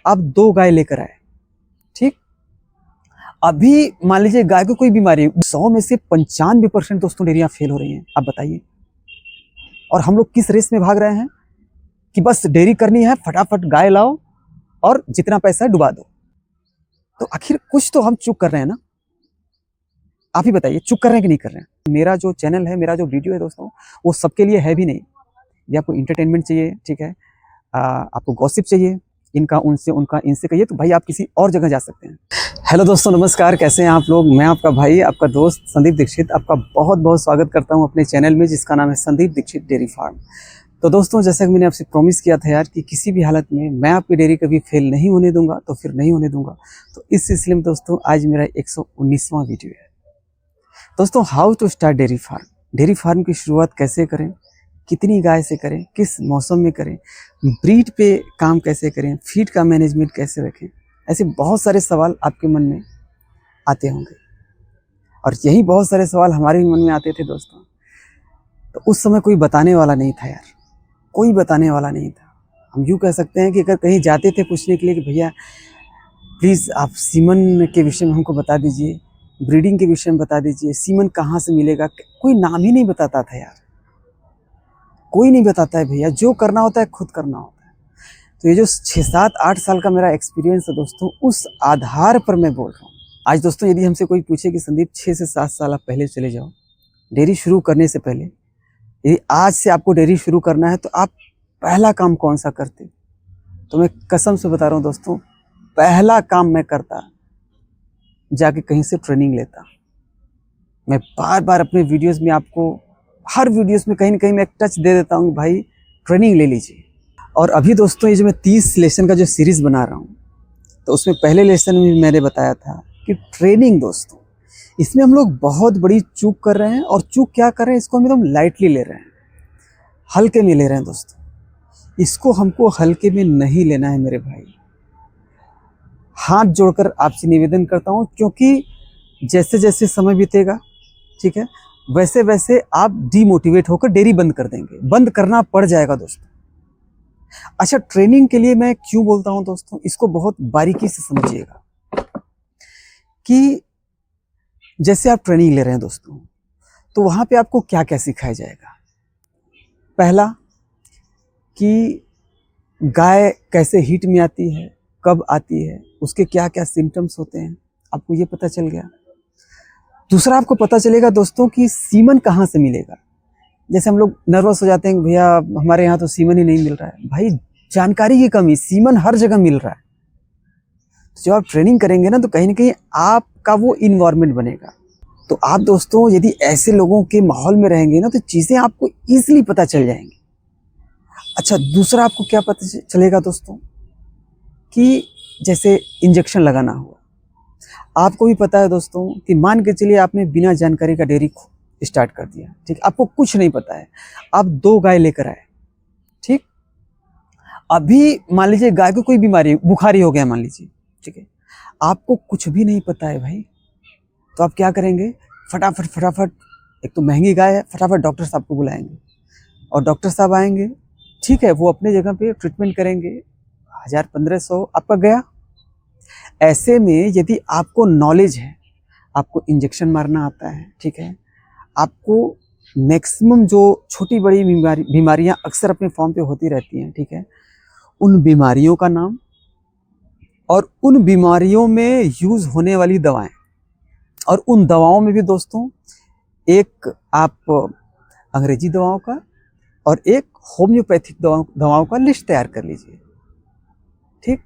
आप 2 गाय लेकर आए, ठीक। अभी मान लीजिए गाय को कोई बीमारी है, 100 में से 95% दोस्तों डेयरियां फेल हो रही हैं। आप बताइए, और हम लोग किस रेस में भाग रहे हैं कि बस डेयरी करनी है, फटाफट गाय लाओ और जितना पैसा है डुबा दो। तो आखिर कुछ तो हम चूक कर रहे हैं ना। आप ही बताइए, चूक कर रहे हैं कि नहीं कर रहे हैं। मेरा जो चैनल है, मेरा जो वीडियो है दोस्तों, वो सबके लिए है भी नहीं। ये आपको इंटरटेनमेंट चाहिए, ठीक है, आपको गॉसिप चाहिए, इनका उनसे, उनका इनसे कहिए, तो भाई आप किसी और जगह जा सकते हैं। हेलो दोस्तों, नमस्कार, कैसे हैं आप लोग। मैं आपका भाई, आपका दोस्त संदीप दीक्षित, आपका बहुत बहुत स्वागत करता हूं अपने चैनल में, जिसका नाम है संदीप दीक्षित डेयरी फार्म। तो दोस्तों, जैसा कि मैंने आपसे प्रॉमिस किया था यार कि किसी भी हालत में मैं आपकी डेयरी कभी फेल नहीं होने दूंगा, तो फिर नहीं होने दूंगा। तो इस सिलसिले में दोस्तों आज मेरा 119वां वीडियो है। दोस्तों, how to start dairy farm. Dairy farm की शुरुआत कैसे करें, कितनी गाय से करें, किस मौसम में करें, ब्रीड पे काम कैसे करें, फीड का मैनेजमेंट कैसे रखें, ऐसे बहुत सारे सवाल आपके मन में आते होंगे। और यही बहुत सारे सवाल हमारे भी मन में आते थे दोस्तों। तो उस समय कोई बताने वाला नहीं था यार, कोई बताने वाला नहीं था। हम यूँ कह सकते हैं कि अगर कहीं जाते थे पूछने के लिए कि भैया प्लीज़ आप सीमन के विषय में हमको बता दीजिए, ब्रीडिंग के विषय में बता दीजिए, सीमन कहाँ से मिलेगा, कोई नाम ही नहीं बताता था यार। कोई नहीं बताता है भैया, जो करना होता है खुद करना होता है। तो ये जो 6-7-8 साल का मेरा एक्सपीरियंस है दोस्तों, उस आधार पर मैं बोल रहा हूँ। आज दोस्तों यदि हमसे कोई पूछे कि संदीप 6 से 7 साल आप पहले चले जाओ, डेयरी शुरू करने से पहले, यदि आज से आपको डेयरी शुरू करना है तो आप पहला काम कौन सा करते, तो मैं कसम से बता रहा हूँ दोस्तों, पहला काम मैं करता जाके कहीं से ट्रेनिंग लेता। मैं बार बार अपने वीडियोस में आपको, हर वीडियोस में कहीं ना कहीं मैं एक टच दे देता हूँ, भाई ट्रेनिंग ले लीजिए। और अभी दोस्तों ये जो मैं 30 लेसन का जो सीरीज़ बना रहा हूँ, तो उसमें पहले लेसन में भी मैंने बताया था कि ट्रेनिंग दोस्तों, इसमें हम लोग बहुत बड़ी चूक कर रहे हैं। और चूक क्या कर रहे हैं, इसको हम एकदम लाइटली ले रहे हैं, हल्के में ले रहे हैं दोस्तों। इसको हमको हल्के में नहीं लेना है मेरे भाई। हाथ जोड़कर आपसे निवेदन करता हूँ, क्योंकि जैसे जैसे समय बीतेगा, ठीक है, वैसे वैसे आप डीमोटिवेट होकर डेयरी बंद कर देंगे, बंद करना पड़ जाएगा दोस्तों। अच्छा, ट्रेनिंग के लिए मैं क्यों बोलता हूं दोस्तों, इसको बहुत बारीकी से समझिएगा कि जैसे आप ट्रेनिंग ले रहे हैं दोस्तों, तो वहां पे आपको क्या क्या सिखाया जाएगा। पहला कि गाय कैसे हीट में आती है, कब आती है, उसके क्या क्या सिम्टम्स होते हैं, आपको ये पता चल गया। दूसरा, आपको पता चलेगा दोस्तों कि सीमन कहाँ से मिलेगा। जैसे हम लोग नर्वस हो जाते हैं कि भैया हमारे यहाँ तो सीमन ही नहीं मिल रहा है। भाई जानकारी की कमी, सीमन हर जगह मिल रहा है। तो जब आप ट्रेनिंग करेंगे ना, तो कहीं ना कहीं आपका वो इन्वायरमेंट बनेगा। तो आप दोस्तों यदि ऐसे लोगों के माहौल में रहेंगे ना, तो चीज़ें आपको ईजिली पता चल जाएंगी। अच्छा, दूसरा आपको क्या पता चलेगा दोस्तों कि जैसे इंजेक्शन लगाना हुआ, आपको भी पता है दोस्तों कि मान के चलिए आपने बिना जानकारी का डेयरी स्टार्ट कर दिया, ठीक, आपको कुछ नहीं पता है, आप 2 गाय लेकर आए, ठीक। अभी मान लीजिए गाय को कोई बीमारी, बुखारी हो गया मान लीजिए, ठीक है, आपको कुछ भी नहीं पता है भाई। तो आप क्या करेंगे, फटाफट फटाफट, एक तो महंगी गाय है, फटाफट डॉक्टर साहब को बुलाएंगे, और डॉक्टर साहब आएंगे, ठीक है, वो अपने जगह पे ट्रीटमेंट करेंगे, 1000-1500 आपका गया। ऐसे में यदि आपको नॉलेज है, आपको इंजेक्शन मारना आता है, ठीक है, आपको मैक्सिमम जो छोटी बड़ी बीमारियां अक्सर अपने फॉर्म पे होती रहती हैं, ठीक है, उन बीमारियों का नाम और उन बीमारियों में यूज होने वाली दवाएं, और उन दवाओं में भी दोस्तों एक आप अंग्रेजी दवाओं का और एक होम्योपैथिक दवाओं का लिस्ट तैयार कर लीजिए, ठीक।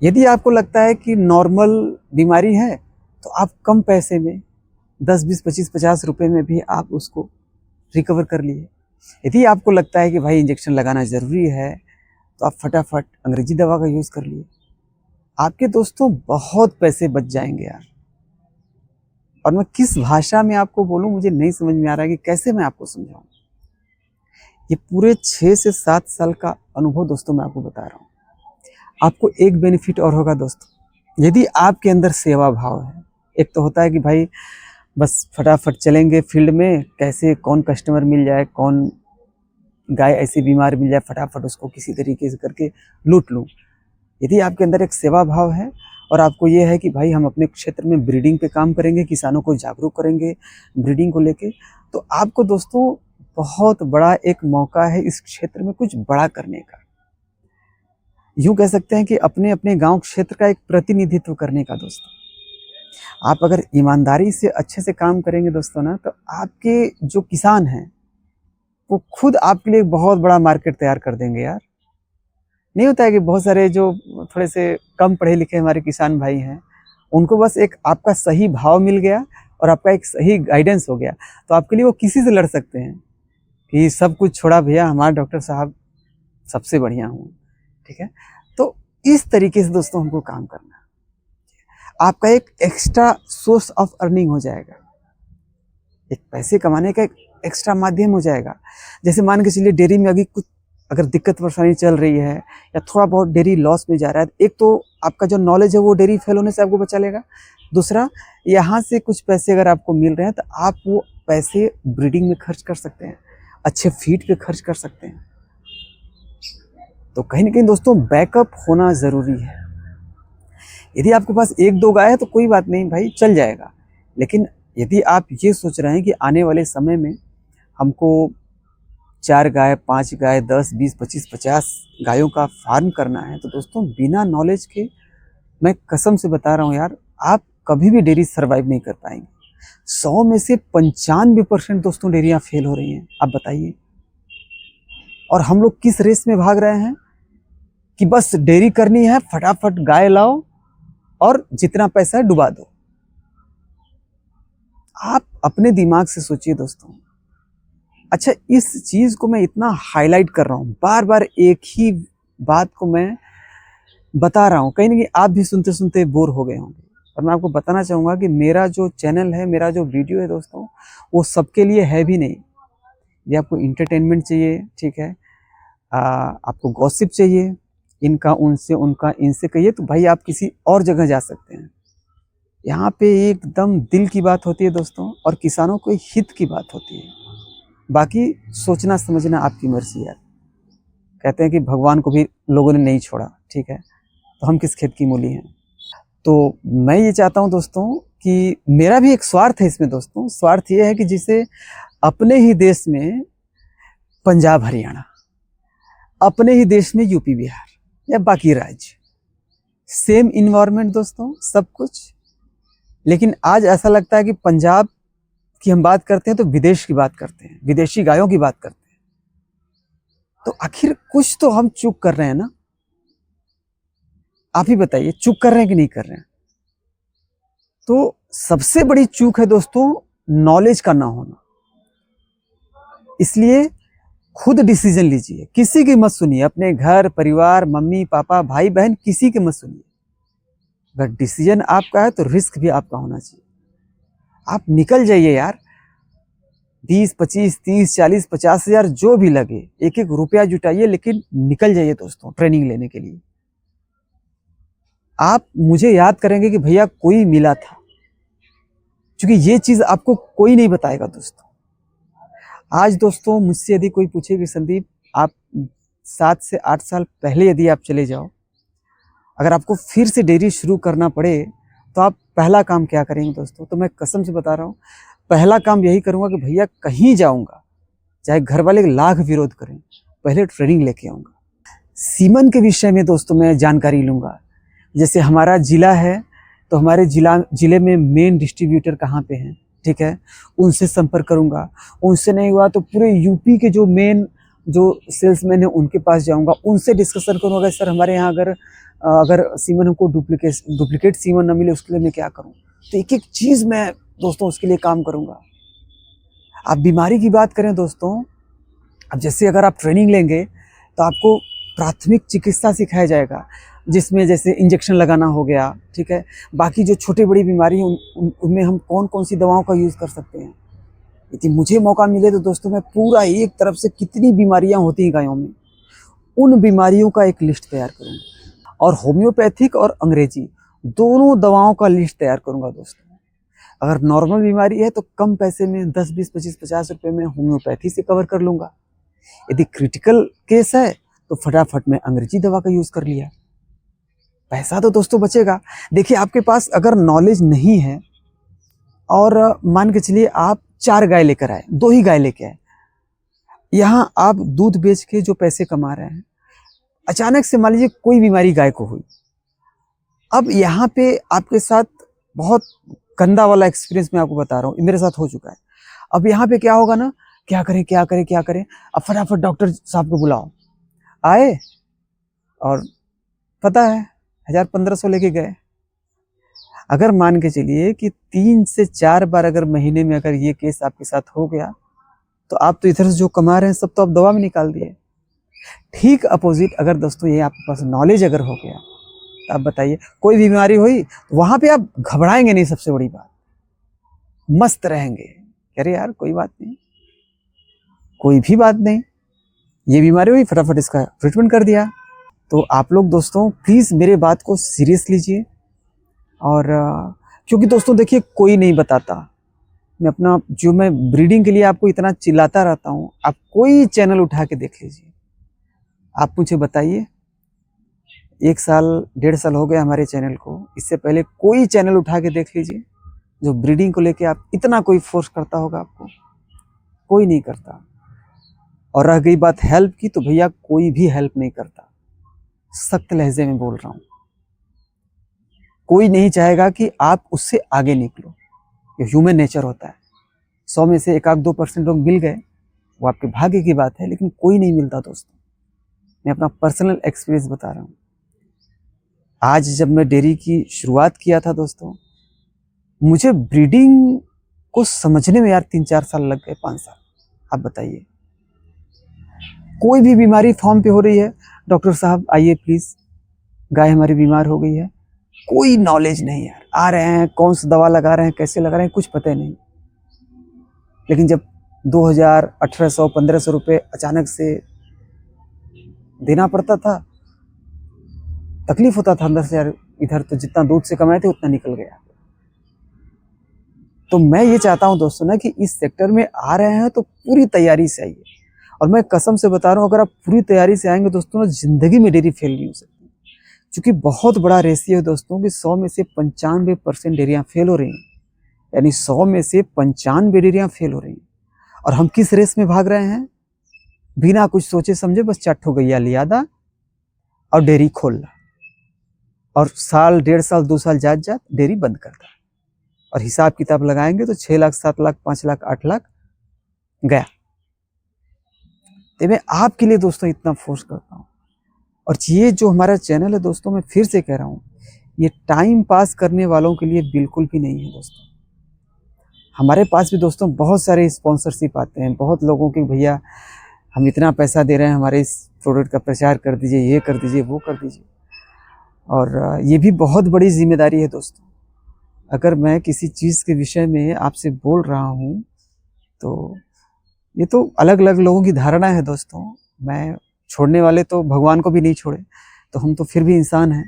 यदि आपको लगता है कि नॉर्मल बीमारी है, तो आप कम पैसे में 10, 20, 25, 50 रुपए में भी आप उसको रिकवर कर लिए। यदि आपको लगता है कि भाई इंजेक्शन लगाना ज़रूरी है, तो आप फटाफट अंग्रेजी दवा का यूज़ कर लिए। आपके दोस्तों बहुत पैसे बच जाएंगे यार। और मैं किस भाषा में आपको बोलूं, मुझे नहीं समझ में आ रहा है कि कैसे मैं आपको समझाऊं। ये पूरे 6 से 7 साल का अनुभव दोस्तों मैं आपको बता रहा हूँ। आपको एक बेनिफिट और होगा दोस्तों, यदि आपके अंदर सेवा भाव है। एक तो होता है कि भाई बस फटाफट चलेंगे फील्ड में, कैसे कौन कस्टमर मिल जाए, कौन गाय ऐसी बीमार मिल जाए, फटाफट उसको किसी तरीके से करके लूट लूँ। यदि आपके अंदर एक सेवा भाव है और आपको ये है कि भाई हम अपने क्षेत्र में ब्रीडिंग पे काम करेंगे, किसानों को जागरूक करेंगे ब्रीडिंग को लेके, तो आपको दोस्तों बहुत बड़ा एक मौका है इस क्षेत्र में कुछ बड़ा करने का। यूँ कह सकते हैं कि अपने अपने गांव क्षेत्र का एक प्रतिनिधित्व करने का। दोस्तों आप अगर ईमानदारी से अच्छे से काम करेंगे दोस्तों ना, तो आपके जो किसान हैं वो खुद आपके लिए बहुत बड़ा मार्केट तैयार कर देंगे यार। नहीं होता है कि बहुत सारे जो थोड़े से कम पढ़े लिखे हमारे किसान भाई हैं, उनको बस एक आपका सही भाव मिल गया और आपका एक सही गाइडेंस हो गया, तो आपके लिए वो किसी से लड़ सकते हैं कि सब कुछ छोड़ा भैया, हमारा डॉक्टर साहब सबसे बढ़िया हूँ। ठीक है, तो इस तरीके से दोस्तों हमको काम करना है। आपका एक एक्स्ट्रा सोर्स ऑफ अर्निंग हो जाएगा, एक पैसे कमाने का एक एक्स्ट्रा माध्यम हो जाएगा। जैसे मान के चलिए डेयरी में अभी कुछ अगर दिक्कत परेशानी चल रही है या थोड़ा बहुत डेयरी लॉस में जा रहा है, एक तो आपका जो नॉलेज है वो डेयरी फेल होने से आपको बचा लेगा। दूसरा, यहाँ से कुछ पैसे अगर आपको मिल रहे हैं तो आप वो पैसे ब्रीडिंग में खर्च कर सकते हैं, अच्छे फीड पे खर्च कर सकते हैं। तो कहीं ना कहीं दोस्तों बैकअप होना ज़रूरी है। यदि आपके पास एक दो गाय है तो कोई बात नहीं भाई, चल जाएगा। लेकिन यदि आप ये सोच रहे हैं कि आने वाले समय में हमको 4 गाय, 5 गाय, 10, 20, 25, 50 गायों का फार्म करना है, तो दोस्तों बिना नॉलेज के मैं कसम से बता रहा हूँ यार, आप कभी भी डेयरी सर्वाइव नहीं कर पाएंगे। 100 में से 95% दोस्तों डेयरियाँ फेल हो रही हैं। आप बताइए, और हम लोग किस रेस में भाग रहे हैं कि बस डेयरी करनी है, फटाफट गाय लाओ और जितना पैसा है डुबा दो। आप अपने दिमाग से सोचिए दोस्तों। अच्छा, इस चीज़ को मैं इतना हाईलाइट कर रहा हूँ, बार बार एक ही बात को मैं बता रहा हूँ, कहीं ना कहीं आप भी सुनते सुनते बोर हो गए होंगे। और मैं आपको बताना चाहूँगा कि मेरा जो चैनल है, मेरा जो वीडियो है दोस्तों, वो सबके लिए है भी नहीं। ये आपको इंटरटेनमेंट चाहिए, ठीक है, आपको गॉसिप चाहिए, इनका उनसे, उनका इनसे कहिए, तो भाई आप किसी और जगह जा सकते हैं। यहाँ पे एकदम दिल की बात होती है दोस्तों, और किसानों को हित की बात होती है। बाकी सोचना समझना आपकी मर्जी है। कहते हैं कि भगवान को भी लोगों ने नहीं छोड़ा, ठीक है, तो हम किस खेत की मूली हैं। तो मैं ये चाहता हूँ दोस्तों कि मेरा भी एक स्वार्थ है इसमें दोस्तों। स्वार्थ ये है कि जिसे अपने ही देश में पंजाब हरियाणा, अपने ही देश में यूपी बिहार या बाकी राज्य, सेम इन्वायरमेंट दोस्तों, सब कुछ। लेकिन आज ऐसा लगता है कि पंजाब की हम बात करते हैं तो विदेश की बात करते हैं, विदेशी गायों की बात करते हैं। तो आखिर कुछ तो हम चूक कर रहे हैं ना। आप ही बताइए, चूक कर रहे हैं कि नहीं कर रहे हैं। तो सबसे बड़ी चूक है दोस्तों नॉलेज का ना होना। इसलिए खुद डिसीजन लीजिए, किसी की मत सुनिए, अपने घर परिवार, मम्मी पापा भाई बहन, किसी की मत सुनिए। अगर डिसीजन आपका है तो रिस्क भी आपका होना चाहिए। आप निकल जाइए यार, 20, 25, 30, 40, 50 हज़ार जो भी लगे, एक एक रुपया जुटाइए, लेकिन निकल जाइए दोस्तों ट्रेनिंग लेने के लिए। आप मुझे याद करेंगे कि भैया कोई मिला था, क्योंकि ये चीज़ आपको कोई नहीं बताएगा दोस्तों। आज दोस्तों मुझसे यदि कोई पूछे कि संदीप, आप 7 से 8 साल पहले यदि आप चले जाओ, अगर आपको फिर से डेयरी शुरू करना पड़े तो आप पहला काम क्या करेंगे दोस्तों? तो मैं कसम से बता रहा हूँ, पहला काम यही करूँगा कि भैया कहीं जाऊँगा, चाहे घर वाले लाख विरोध करें, पहले ट्रेनिंग लेके आऊँगा। सीमन के विषय में दोस्तों मैं जानकारी लूँगा। जैसे हमारा ज़िला है तो हमारे ज़िले में मेन डिस्ट्रीब्यूटर कहाँ पे हैं, ठीक है, उनसे संपर्क करूँगा। उनसे नहीं हुआ तो पूरे यूपी के जो मेन जो सेल्समैन है उनके पास जाऊँगा, उनसे डिस्कशन करूँगा, सर हमारे यहाँ अगर सीमन हमको डुप्लीकेट सीमन न मिले उसके लिए मैं क्या करूँ। तो एक एक चीज़ मैं दोस्तों उसके लिए काम करूँगा। आप बीमारी की बात करें दोस्तों, अब जैसे अगर आप ट्रेनिंग लेंगे तो आपको प्राथमिक चिकित्सा सिखाया जाएगा, जिसमें जैसे इंजेक्शन लगाना हो गया, ठीक है, बाकी जो छोटी बड़ी बीमारी हैं उनमें हम कौन कौन सी दवाओं का यूज़ कर सकते हैं। यदि मुझे मौका मिले तो दोस्तों मैं पूरा एक तरफ से कितनी बीमारियां होती हैं गायों में, उन बीमारियों का एक लिस्ट तैयार करूँगा, और होम्योपैथिक और अंग्रेजी दोनों दवाओं का लिस्ट तैयार करूँगा दोस्तों। अगर नॉर्मल बीमारी है तो कम पैसे में 10, 20, 25, 50 रुपये में होम्योपैथी से कवर कर लूँगा। यदि क्रिटिकल केस है तो फटाफट मैं अंग्रेजी दवा का यूज़ कर लिया। पैसा तो दोस्तों बचेगा। देखिए आपके पास अगर नॉलेज नहीं है और मान के चलिए आप 4 गाय लेकर आए, 2 ही गाय लेके आए, यहाँ आप दूध बेच के जो पैसे कमा रहे हैं, अचानक से मान लीजिए कोई बीमारी गाय को हुई। अब यहाँ पे आपके साथ बहुत गंदा वाला एक्सपीरियंस मैं आपको बता रहा हूँ, मेरे साथ हो चुका है। अब यहाँ पे क्या होगा ना, क्या करें क्या करें क्या करें, अब फटाफट डॉक्टर साहब को बुलाओ। आए और पता है 1000-1500 लेके गए। अगर मान के चलिए कि 3 से 4 बार अगर महीने में अगर ये केस आपके साथ हो गया, तो आप तो इधर से जो कमा रहे हैं सब तो आप दवा में निकाल दिए। ठीक अपोजिट अगर दोस्तों ये आपके पास नॉलेज अगर हो गया, तो आप बताइए कोई बीमारी हुई तो वहां पे आप घबराएंगे नहीं। सबसे बड़ी बात, मस्त रहेंगे, अरे यार कोई बात नहीं, कोई भी बात नहीं, ये बीमारी हुई फटाफट इसका ट्रीटमेंट कर दिया। तो आप लोग दोस्तों प्लीज़ मेरे बात को सीरियस लीजिए। और क्योंकि दोस्तों देखिए कोई नहीं बताता, मैं ब्रीडिंग के लिए आपको इतना चिल्लाता रहता हूँ, आप कोई चैनल उठा के देख लीजिए, आप मुझे बताइए 1 साल 1.5 साल हो गया हमारे चैनल को, इससे पहले कोई चैनल उठा के देख लीजिए जो ब्रीडिंग को लेके आप इतना कोई फोर्स करता होगा आपको, कोई नहीं करता। और रह गई बात हेल्प की, तो भैया कोई भी हेल्प नहीं करता, सख्त लहजे में बोल रहा हूँ। कोई नहीं चाहेगा कि आप उससे आगे निकलो, ये ह्यूमन नेचर होता है। 100 में से 1-2% लोग मिल गए, वो आपके भाग्य की बात है, लेकिन कोई नहीं मिलता दोस्तों। मैं अपना पर्सनल एक्सपीरियंस बता रहा हूँ। आज जब मैं डेयरी की शुरुआत किया था दोस्तों, मुझे ब्रीडिंग को समझने में यार 3-4 साल लग गए, 5 साल। आप बताइए, कोई भी बीमारी फॉर्म पे हो रही है, डॉक्टर साहब आइए प्लीज, गाय हमारी बीमार हो गई है, कोई नॉलेज नहीं यार। आ रहे हैं, कौन सा दवा लगा रहे हैं, कैसे लगा रहे हैं, कुछ पता नहीं। लेकिन जब 2000, 1800, 1500 रुपये अचानक से देना पड़ता था, तकलीफ होता था अंदर से यार, इधर तो जितना दूध से कमाए थे उतना निकल गया। तो मैं ये चाहता हूं दोस्तों ना कि इस सेक्टर में आ रहे हैं तो पूरी तैयारी से आइए। और मैं कसम से बता रहा हूं, अगर आप पूरी तैयारी से आएंगे दोस्तों ना, जिंदगी में डेयरी फेल नहीं हो सकती। क्योंकि बहुत बड़ा रेशियो है दोस्तों कि 100 में से 95% डेयरियां फेल हो रही हैं, यानी 100 में से 95 डेयरियां फेल हो रही हैं। और हम किस रेस में भाग रहे हैं? बिना कुछ सोचे समझे बस चट्टो गैया लिया दा और डेयरी खोलना, और साल 1.5 साल 2 साल जात जात डेयरी बंद कर दा। और हिसाब किताब लगाएंगे तो 6 लाख 7 लाख 5 लाख 8 लाख गया। तो मैं आपके लिए दोस्तों इतना फोर्स करता हूँ। और ये जो हमारा चैनल है दोस्तों, मैं फिर से कह रहा हूँ, ये टाइम पास करने वालों के लिए बिल्कुल भी नहीं है दोस्तों। हमारे पास भी दोस्तों बहुत सारे स्पॉन्सरशिप आते हैं, बहुत लोगों के, भैया हम इतना पैसा दे रहे हैं, हमारे इस प्रोडक्ट का प्रचार कर दीजिए, ये कर दीजिए, वो कर दीजिए। और ये भी बहुत बड़ी जिम्मेदारी है दोस्तों। अगर मैं किसी चीज़ के विषय में आपसे बोल रहा हूँ तो ये तो अलग अलग लोगों की धारणा है दोस्तों। मैं छोड़ने वाले तो भगवान को भी नहीं छोड़े, तो हम तो फिर भी इंसान हैं।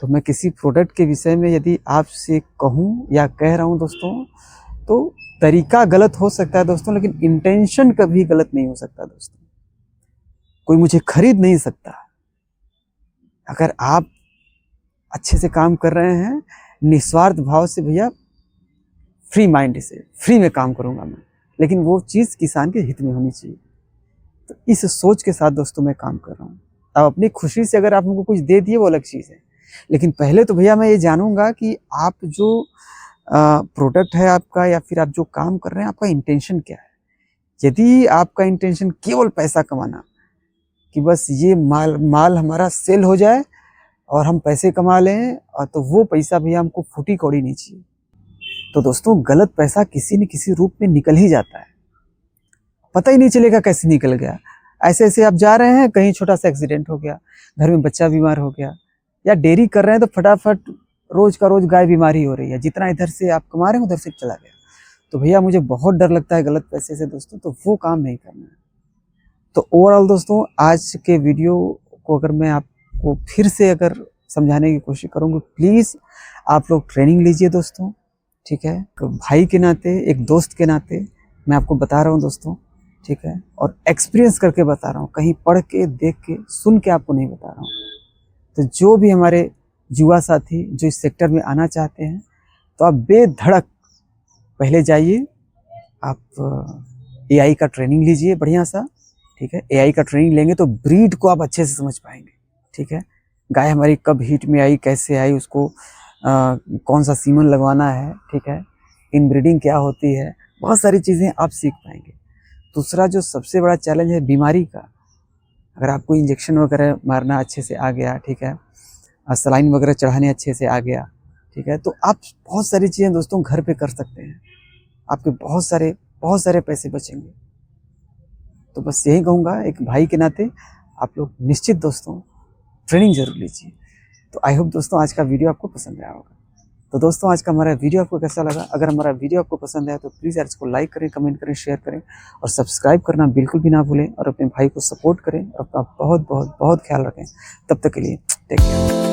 तो मैं किसी प्रोडक्ट के विषय में यदि आपसे कहूँ या कह रहा हूँ दोस्तों, तो तरीका गलत हो सकता है दोस्तों, लेकिन इंटेंशन कभी गलत नहीं हो सकता दोस्तों। कोई मुझे खरीद नहीं सकता। अगर आप अच्छे से काम कर रहे हैं, निस्वार्थ भाव से, भैया फ्री माइंड से फ्री में काम करूंगा मैं, लेकिन वो चीज़ किसान के हित में होनी चाहिए। तो इस सोच के साथ दोस्तों मैं काम कर रहा हूँ। अब अपनी खुशी से अगर आप हमको कुछ दे दिए वो अलग चीज़ है, लेकिन पहले तो भैया मैं ये जानूंगा कि आप जो प्रोडक्ट है आपका, या फिर आप जो काम कर रहे हैं, आपका इंटेंशन क्या है। यदि आपका इंटेंशन केवल पैसा कमाना, कि बस ये माल हमारा सेल हो जाए और हम पैसे कमा लें, और तो वो पैसा भैया हमको फूटी कौड़ी नहीं चाहिए। तो दोस्तों गलत पैसा किसी न किसी रूप में निकल ही जाता है, पता ही नहीं चलेगा कैसे निकल गया। ऐसे ऐसे आप जा रहे हैं, कहीं छोटा सा एक्सीडेंट हो गया, घर में बच्चा बीमार हो गया, या डेयरी कर रहे हैं तो फटाफट रोज का रोज गाय बीमारी हो रही है, जितना इधर से आप कमा रहे हैं उधर से चला गया। तो भैया मुझे बहुत डर लगता है गलत पैसे से दोस्तों, तो वो काम नहीं करना है। तो ओवरऑल दोस्तों आज के वीडियो को अगर मैं आपको फिर से अगर समझाने की कोशिश करूँगा, प्लीज़ आप लोग ट्रेनिंग लीजिए दोस्तों, ठीक है। भाई के नाते, एक दोस्त के नाते मैं आपको बता रहा हूँ दोस्तों, ठीक है। और एक्सपीरियंस करके बता रहा हूँ, कहीं पढ़ के, देख के, सुन के आपको नहीं बता रहा हूँ। तो जो भी हमारे युवा साथी जो इस सेक्टर में आना चाहते हैं, तो आप बेधड़क पहले जाइए, आप एआई का ट्रेनिंग लीजिए बढ़िया सा, ठीक है। एआई का ट्रेनिंग लेंगे तो ब्रीड को आप अच्छे से समझ पाएंगे, ठीक है। गाय हमारी कब हीट में आई, कैसे आई, उसको कौन सा सीमन लगवाना है, ठीक है। इनब्रीडिंग क्या होती है, बहुत सारी चीज़ें आप सीख पाएंगे। दूसरा जो सबसे बड़ा चैलेंज है बीमारी का, अगर आपको इंजेक्शन वगैरह मारना अच्छे से आ गया, ठीक है, सलाइन वगैरह चढ़ाने अच्छे से आ गया, ठीक है, तो आप बहुत सारी चीज़ें दोस्तों घर पे कर सकते हैं, आपके बहुत सारे पैसे बचेंगे। तो बस यही कहूँगा एक भाई के नाते, आप लोग निश्चित दोस्तों ट्रेनिंग जरूर लीजिए। तो आई होप दोस्तों आज का वीडियो आपको पसंद आया होगा। तो दोस्तों आज का हमारा वीडियो आपको कैसा लगा? अगर हमारा वीडियो आपको पसंद आया तो प्लीज़ यार इसको लाइक करें, कमेंट करें, शेयर करें और सब्सक्राइब करना बिल्कुल भी ना भूलें और अपने भाई को सपोर्ट करें और अपना बहुत बहुत बहुत ख्याल रखें। तब तक के लिए टेक केयर।